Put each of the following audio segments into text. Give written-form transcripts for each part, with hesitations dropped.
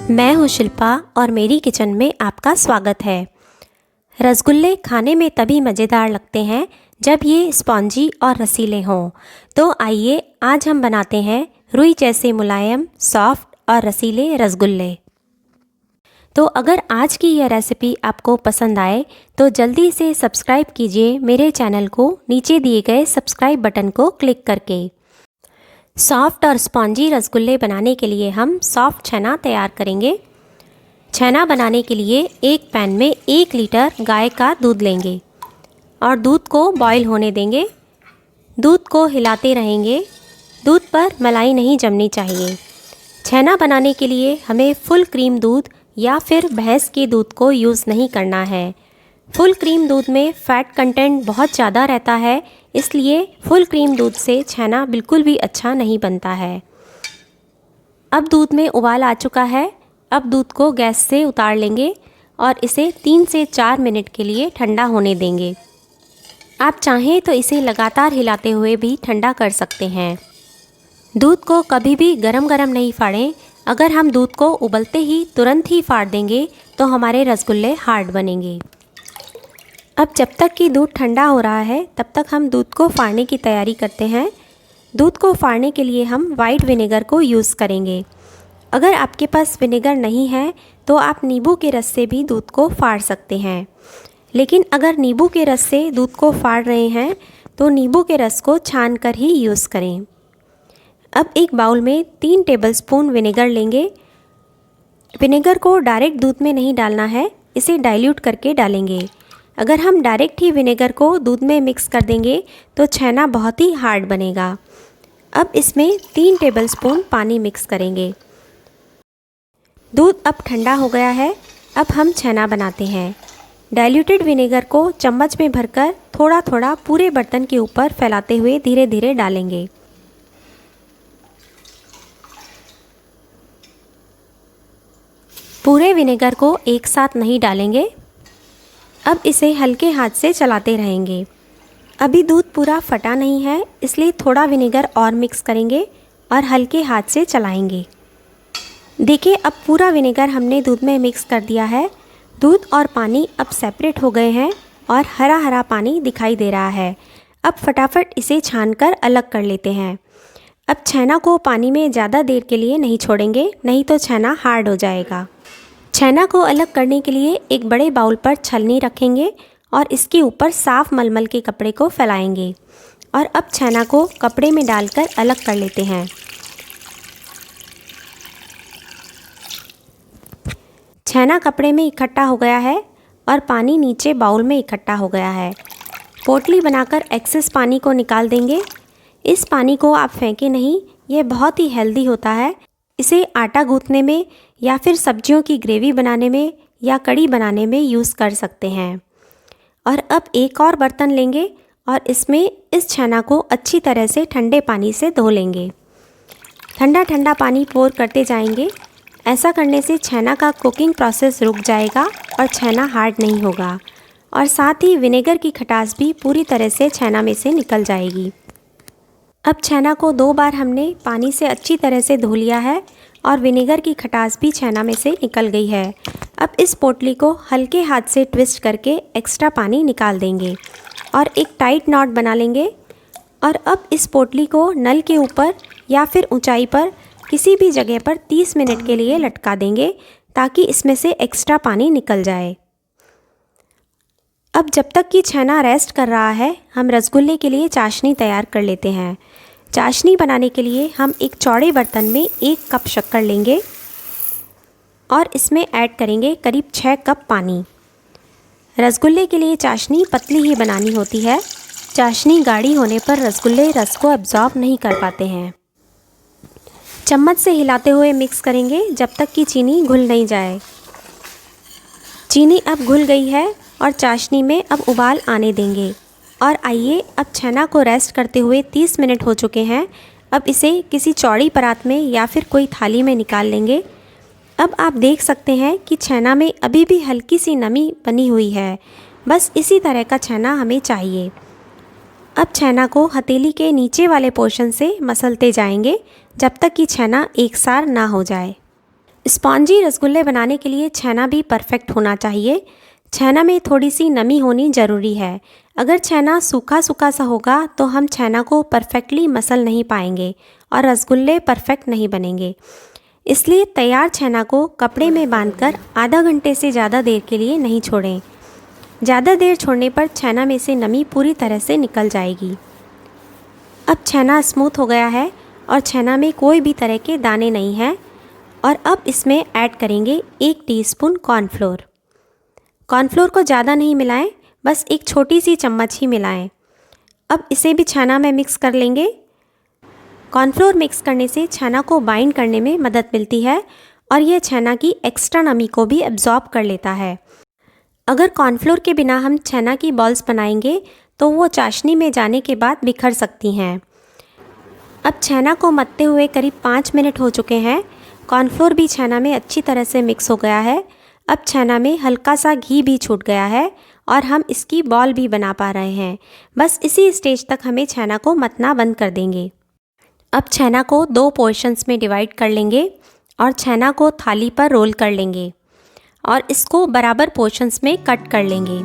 मैं हूँ शिल्पा और मेरी किचन में आपका स्वागत है। रसगुल्ले खाने में तभी मज़ेदार लगते हैं जब ये स्पॉन्जी और रसीले हों। तो आइए आज हम बनाते हैं रुई जैसे मुलायम, सॉफ्ट और रसीले रसगुल्ले। तो अगर आज की यह रेसिपी आपको पसंद आए तो जल्दी से सब्सक्राइब कीजिए मेरे चैनल को नीचे दिए गए सब्सक्राइब बटन को क्लिक करके। सॉफ्ट और स्पॉन्जी रसगुल्ले बनाने के लिए हम सॉफ्ट छेना तैयार करेंगे। छेना बनाने के लिए एक पैन में 1 लीटर गाय का दूध लेंगे और दूध को बॉईल होने देंगे। दूध को हिलाते रहेंगे। दूध पर मलाई नहीं जमनी चाहिए। छेना बनाने के लिए हमें फुल क्रीम दूध या फिर भैंस के दूध को यूज़ नहीं करना है। फुल क्रीम दूध में फ़ैट कंटेंट बहुत ज़्यादा रहता है, इसलिए फुल क्रीम दूध से छेना बिल्कुल भी अच्छा नहीं बनता है। अब दूध में उबाल आ चुका है। अब दूध को गैस से उतार लेंगे और इसे 3 से 4 मिनट के लिए ठंडा होने देंगे। आप चाहें तो इसे लगातार हिलाते हुए भी ठंडा कर सकते हैं। दूध को कभी भी गरम गरम नहीं फाड़ें। अगर हम दूध को उबलते ही तुरंत ही फाड़ देंगे तो हमारे रसगुल्ले हार्ड बनेंगे। अब जब तक कि दूध ठंडा हो रहा है तब तक हम दूध को फाड़ने की तैयारी करते हैं। दूध को फाड़ने के लिए हम वाइट विनेगर को यूज़ करेंगे। अगर आपके पास विनेगर नहीं है तो आप नींबू के रस से भी दूध को फाड़ सकते हैं, लेकिन अगर नींबू के रस से दूध को फाड़ रहे हैं तो नींबू के रस को छान कर ही यूज़ करें। अब एक बाउल में 3 टेबलस्पून विनेगर लेंगे। विनेगर को डायरेक्ट दूध में नहीं डालना है, इसे डाइल्यूट करके डालेंगे। अगर हम डायरेक्ट ही विनेगर को दूध में मिक्स कर देंगे तो छेना बहुत ही हार्ड बनेगा। अब इसमें 3 टेबलस्पून पानी मिक्स करेंगे। दूध अब ठंडा हो गया है। अब हम छेना बनाते हैं। डाइल्यूटेड विनेगर को चम्मच में भरकर थोड़ा थोड़ा पूरे बर्तन के ऊपर फैलाते हुए धीरे धीरे डालेंगे। पूरे विनेगर को एक साथ नहीं डालेंगे। अब इसे हल्के हाथ से चलाते रहेंगे। अभी दूध पूरा फटा नहीं है, इसलिए थोड़ा विनेगर और मिक्स करेंगे और हल्के हाथ से चलाएंगे। देखिए, अब पूरा विनेगर हमने दूध में मिक्स कर दिया है। दूध और पानी अब सेपरेट हो गए हैं और हरा हरा पानी दिखाई दे रहा है। अब फटाफट इसे छानकर अलग कर लेते हैं। अब छेना को पानी में ज़्यादा देर के लिए नहीं छोड़ेंगे, नहीं तो छेना हार्ड हो जाएगा। छेना को अलग करने के लिए एक बड़े बाउल पर छलनी रखेंगे और इसके ऊपर साफ मलमल के कपड़े को फैलाएंगे और अब छेना को कपड़े में डालकर अलग कर लेते हैं। छेना कपड़े में इकट्ठा हो गया है और पानी नीचे बाउल में इकट्ठा हो गया है। पोटली बनाकर एक्सेस पानी को निकाल देंगे। इस पानी को आप फेंकें नहीं, यह बहुत ही हेल्दी होता है। इसे आटा गूंथने में या फिर सब्जियों की ग्रेवी बनाने में या कड़ी बनाने में यूज़ कर सकते हैं। और अब एक और बर्तन लेंगे और इसमें इस छेना को अच्छी तरह से ठंडे पानी से धो लेंगे। ठंडा ठंडा पानी पोर करते जाएंगे। ऐसा करने से छेना का कुकिंग प्रोसेस रुक जाएगा और छेना हार्ड नहीं होगा, और साथ ही विनेगर की खटास भी पूरी तरह से छेना में से निकल जाएगी। अब छेना को 2 बार हमने पानी से अच्छी तरह से धो लिया है और विनेगर की खटास भी छेना में से निकल गई है। अब इस पोटली को हल्के हाथ से ट्विस्ट करके एक्स्ट्रा पानी निकाल देंगे और एक टाइट नॉट बना लेंगे। और अब इस पोटली को नल के ऊपर या फिर ऊंचाई पर किसी भी जगह पर 30 मिनट के लिए लटका देंगे ताकि इसमें से एक्स्ट्रा पानी निकल जाए। अब जब तक कि छेना रेस्ट कर रहा है, हम रसगुल्ले के लिए चाशनी तैयार कर लेते हैं। चाशनी बनाने के लिए हम एक चौड़े बर्तन में 1 कप शक्कर लेंगे और इसमें ऐड करेंगे करीब 6 कप पानी। रसगुल्ले के लिए चाशनी पतली ही बनानी होती है। चाशनी गाढ़ी होने पर रसगुल्ले रस को एब्जॉर्ब नहीं कर पाते हैं। चम्मच से हिलाते हुए मिक्स करेंगे जब तक कि चीनी घुल नहीं जाए। चीनी अब घुल गई है और चाशनी में अब उबाल आने देंगे। और आइए, अब छेना को रेस्ट करते हुए 30 मिनट हो चुके हैं। अब इसे किसी चौड़ी परात में या फिर कोई थाली में निकाल लेंगे। अब आप देख सकते हैं कि छेना में अभी भी हल्की सी नमी बनी हुई है। बस इसी तरह का छेना हमें चाहिए। अब छेना को हथेली के नीचे वाले पोर्शन से मसलते जाएंगे जब तक कि छेना एक सार ना हो जाए। स्पॉन्जी रसगुल्ले बनाने के लिए छेना भी परफेक्ट होना चाहिए। छेना में थोड़ी सी नमी होनी ज़रूरी है। अगर छेना सूखा सूखा सा होगा तो हम छेना को परफेक्टली मसल नहीं पाएंगे और रसगुल्ले परफेक्ट नहीं बनेंगे। इसलिए तैयार छेना को कपड़े में बांधकर आधा घंटे से ज़्यादा देर के लिए नहीं छोड़ें। ज़्यादा देर छोड़ने पर छेना में से नमी पूरी तरह से निकल जाएगी। अब छेना स्मूथ हो गया है और छेना में कोई भी तरह के दाने नहीं हैं। और अब इसमें ऐड करेंगे 1 टीस्पून कॉर्नफ्लोर। कॉर्नफ्लोर को ज़्यादा नहीं मिलाएं, बस एक छोटी सी चम्मच ही मिलाएं। अब इसे भी छेना में मिक्स कर लेंगे। कॉर्नफ्लोर मिक्स करने से छेना को बाइंड करने में मदद मिलती है और यह छेना की एक्स्ट्रा नमी को भी एब्जॉर्ब कर लेता है। अगर कॉर्नफ्लोर के बिना हम छेना की बॉल्स बनाएंगे तो वो चाशनी में जाने के बाद बिखर सकती हैं। अब छेना को मथते हुए करीब 5 मिनट हो चुके हैं। कॉर्नफ्लोर भी छेना में अच्छी तरह से मिक्स हो गया है। अब छेना में हल्का सा घी भी छूट गया है और हम इसकी बॉल भी बना पा रहे हैं। बस इसी स्टेज तक हमें छेना को मथना बंद कर देंगे। अब छेना को 2 पोर्शंस में डिवाइड कर लेंगे और छेना को थाली पर रोल कर लेंगे और इसको बराबर पोर्शंस में कट कर लेंगे।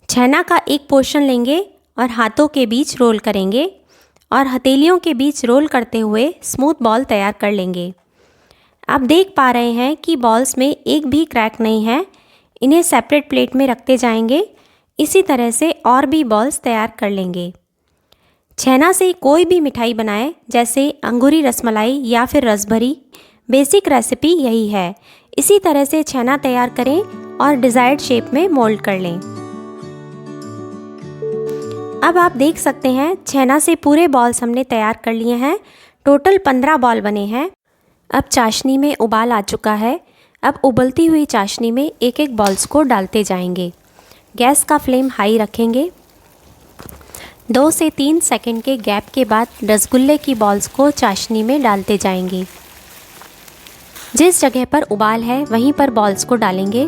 छेना का एक पोर्शन लेंगे और हाथों के बीच रोल करेंगे और हथेलियों के बीच रोल करते हुए स्मूथ बॉल तैयार कर लेंगे। आप देख पा रहे हैं कि बॉल्स में एक भी क्रैक नहीं है। इन्हें सेपरेट प्लेट में रखते जाएंगे। इसी तरह से और भी बॉल्स तैयार कर लेंगे। छेना से कोई भी मिठाई बनाएं, जैसे अंगूरी रसमलाई या फिर रसभरी, बेसिक रेसिपी यही है। इसी तरह से छेना तैयार करें और डिज़ायर्ड शेप में मोल्ड कर लें। अब आप देख सकते हैं छेना से पूरे बॉल्स हमने तैयार कर लिए हैं। टोटल 15 बॉल बने हैं। अब चाशनी में उबाल आ चुका है। अब उबलती हुई चाशनी में एक एक बॉल्स को डालते जाएंगे। गैस का फ्लेम हाई रखेंगे। 2 से 3 सेकंड के गैप के बाद रसगुल्ले की बॉल्स को चाशनी में डालते जाएंगे। जिस जगह पर उबाल है वहीं पर बॉल्स को डालेंगे।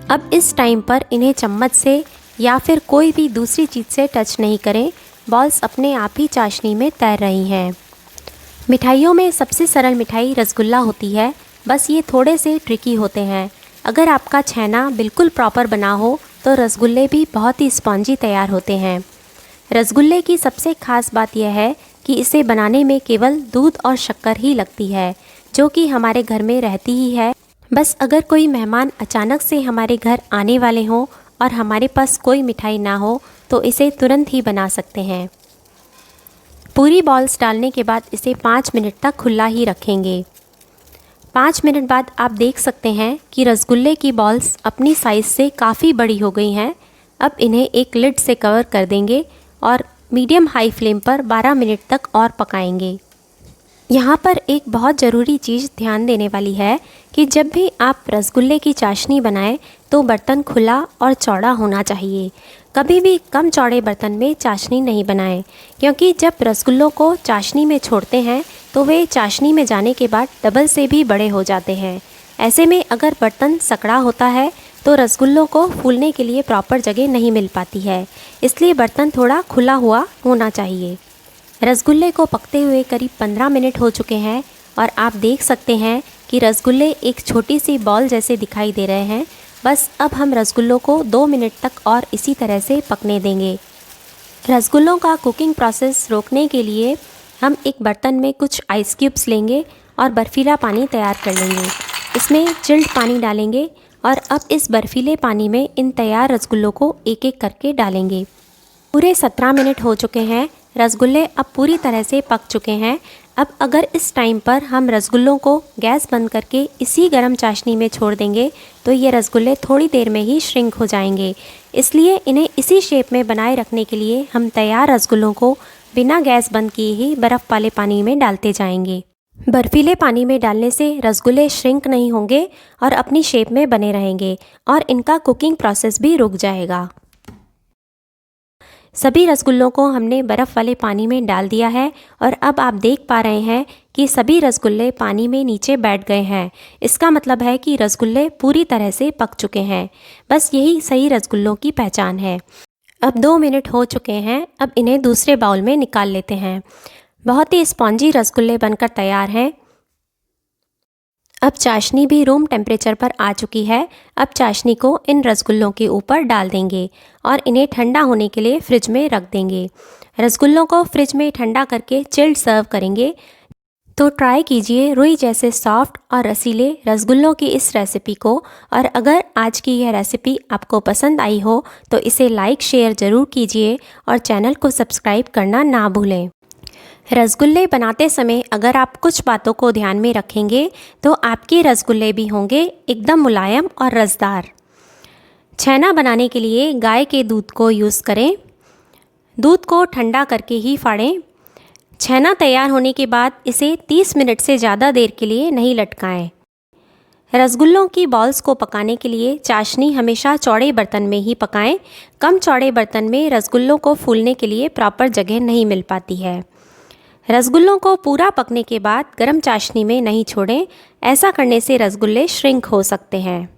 अब इस टाइम पर इन्हें चम्मच से या फिर कोई भी दूसरी चीज़ से टच नहीं करें। बॉल्स अपने आप ही चाशनी में तैर रही हैं। मिठाइयों में सबसे सरल मिठाई रसगुल्ला होती है, बस ये थोड़े से ट्रिकी होते हैं। अगर आपका छेना बिल्कुल प्रॉपर बना हो तो रसगुल्ले भी बहुत ही स्पॉन्जी तैयार होते हैं। रसगुल्ले की सबसे ख़ास बात यह है कि इसे बनाने में केवल दूध और शक्कर ही लगती है, जो कि हमारे घर में रहती ही है। बस अगर कोई मेहमान अचानक से हमारे घर आने वाले हों और हमारे पास कोई मिठाई ना हो तो इसे तुरंत ही बना सकते हैं। पूरी बॉल्स डालने के बाद इसे 5 मिनट तक खुला ही रखेंगे। 5 मिनट बाद आप देख सकते हैं कि रसगुल्ले की बॉल्स अपनी साइज़ से काफ़ी बड़ी हो गई हैं। अब इन्हें एक लिड से कवर कर देंगे और मीडियम हाई फ्लेम पर 12 मिनट तक और पकाएंगे। यहाँ पर एक बहुत ज़रूरी चीज़ ध्यान देने वाली है कि जब भी आप रसगुल्ले की चाशनी बनाएं तो बर्तन खुला और चौड़ा होना चाहिए। कभी भी कम चौड़े बर्तन में चाशनी नहीं बनाएं, क्योंकि जब रसगुल्लों को चाशनी में छोड़ते हैं तो वे चाशनी में जाने के बाद डबल से भी बड़े हो जाते हैं। ऐसे में अगर बर्तन सकड़ा होता है तो रसगुल्लों को फूलने के लिए प्रॉपर जगह नहीं मिल पाती है। इसलिए बर्तन थोड़ा खुला हुआ होना चाहिए। रसगुल्ले को पकते हुए करीब 15 मिनट हो चुके हैं और आप देख सकते हैं कि रसगुल्ले एक छोटी सी बॉल जैसे दिखाई दे रहे हैं। बस अब हम रसगुल्लों को 2 मिनट तक और इसी तरह से पकने देंगे। रसगुल्लों का कुकिंग प्रोसेस रोकने के लिए हम एक बर्तन में कुछ आइस क्यूब्स लेंगे और बर्फीला पानी तैयार कर लेंगे। इसमें चिल्ड पानी डालेंगे और अब इस बर्फीले पानी में इन तैयार रसगुल्लों को एक एक करके डालेंगे। पूरे 17 मिनट हो चुके हैं। रसगुल्ले अब पूरी तरह से पक चुके हैं। अब अगर इस टाइम पर हम रसगुल्लों को गैस बंद करके इसी गर्म चाशनी में छोड़ देंगे तो ये रसगुल्ले थोड़ी देर में ही श्रिंक हो जाएंगे। इसलिए इन्हें इसी शेप में बनाए रखने के लिए हम तैयार रसगुल्लों को बिना गैस बंद किए ही बर्फ़ वाले पानी में डालते जाएंगे। बर्फीले पानी में डालने से रसगुल्ले श्रिंक नहीं होंगे और अपनी शेप में बने रहेंगे और इनका कुकिंग प्रोसेस भी रुक जाएगा। सभी रसगुल्लों को हमने बर्फ़ वाले पानी में डाल दिया है और अब आप देख पा रहे हैं कि सभी रसगुल्ले पानी में नीचे बैठ गए हैं। इसका मतलब है कि रसगुल्ले पूरी तरह से पक चुके हैं। बस यही सही रसगुल्लों की पहचान है। अब 2 मिनट हो चुके हैं। अब इन्हें दूसरे बाउल में निकाल लेते हैं। बहुत ही स्पॉन्जी रसगुल्ले बनकर तैयार हैं। अब चाशनी भी रूम टेम्परेचर पर आ चुकी है। अब चाशनी को इन रसगुल्लों के ऊपर डाल देंगे और इन्हें ठंडा होने के लिए फ्रिज में रख देंगे। रसगुल्लों को फ्रिज में ठंडा करके चिल्ड सर्व करेंगे। तो ट्राई कीजिए रुई जैसे सॉफ्ट और रसीले रसगुल्लों की इस रेसिपी को। और अगर आज की यह रेसिपी आपको पसंद आई हो तो इसे लाइक शेयर ज़रूर कीजिए और चैनल को सब्सक्राइब करना ना भूलें। रसगुल्ले बनाते समय अगर आप कुछ बातों को ध्यान में रखेंगे तो आपके रसगुल्ले भी होंगे एकदम मुलायम और रसदार। छेना बनाने के लिए गाय के दूध को यूज़ करें। दूध को ठंडा करके ही फाड़ें। छेना तैयार होने के बाद इसे 30 मिनट से ज़्यादा देर के लिए नहीं लटकाएं। रसगुल्लों की बॉल्स को पकाने के लिए चाशनी हमेशा चौड़े बर्तन में ही पकाएं। कम चौड़े बर्तन में रसगुल्लों को फूलने के लिए प्रॉपर जगह नहीं मिल पाती है। रसगुल्लों को पूरा पकने के बाद गर्म चाशनी में नहीं छोड़ें। ऐसा करने से रसगुल्ले श्रिंक हो सकते हैं।